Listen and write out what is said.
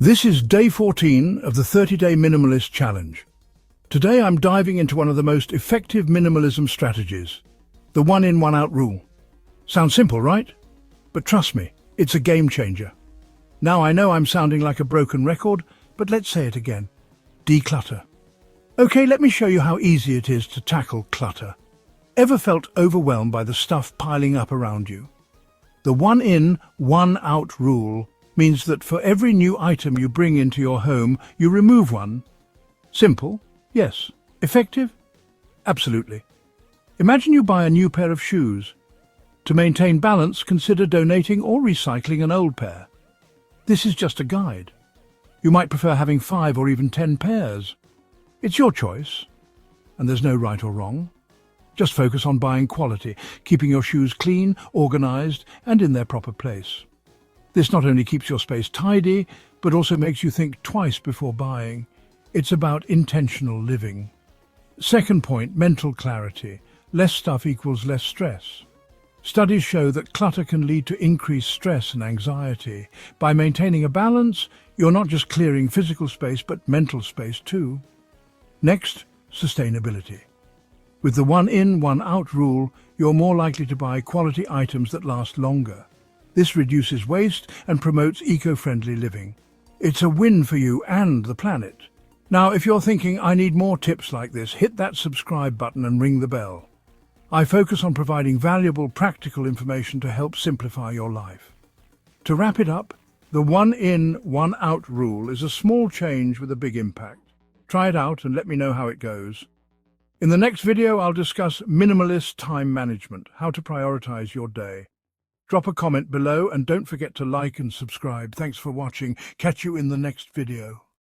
This is day 14 of the 30-day Minimalist Challenge. Today I'm diving into one of the most effective minimalism strategies, the one-in, one-out rule. Sounds simple, right? But trust me, it's a game changer. Now I know I'm sounding like a broken record, but let's say it again. Declutter. Okay, let me show you how easy it is to tackle clutter. Ever felt overwhelmed by the stuff piling up around you? The one-in, one-out rule means that for every new item you bring into your home, you remove one. Simple? Yes. Effective? Absolutely. Imagine you buy a new pair of shoes. To maintain balance, consider donating or recycling an old pair. This is just a guide. You might prefer having 5 or even 10 pairs. It's your choice, and there's no right or wrong. Just focus on buying quality, keeping your shoes clean, organized, and in their proper place. This not only keeps your space tidy, but also makes you think twice before buying. It's about intentional living. Second point, mental clarity. Less stuff equals less stress. Studies show that clutter can lead to increased stress and anxiety. By maintaining a balance, you're not just clearing physical space, but mental space too. Next, sustainability. With the one-in, one-out rule, you're more likely to buy quality items that last longer. This reduces waste and promotes eco-friendly living. It's a win for you and the planet. Now, if you're thinking, I need more tips like this, hit that subscribe button and ring the bell. I focus on providing valuable, practical information to help simplify your life. To wrap it up, the one-in, one-out rule is a small change with a big impact. Try it out and let me know how it goes. In the next video, I'll discuss minimalist time management, how to prioritize your day. Drop a comment below and don't forget to like and subscribe. Thanks for watching. Catch you in the next video.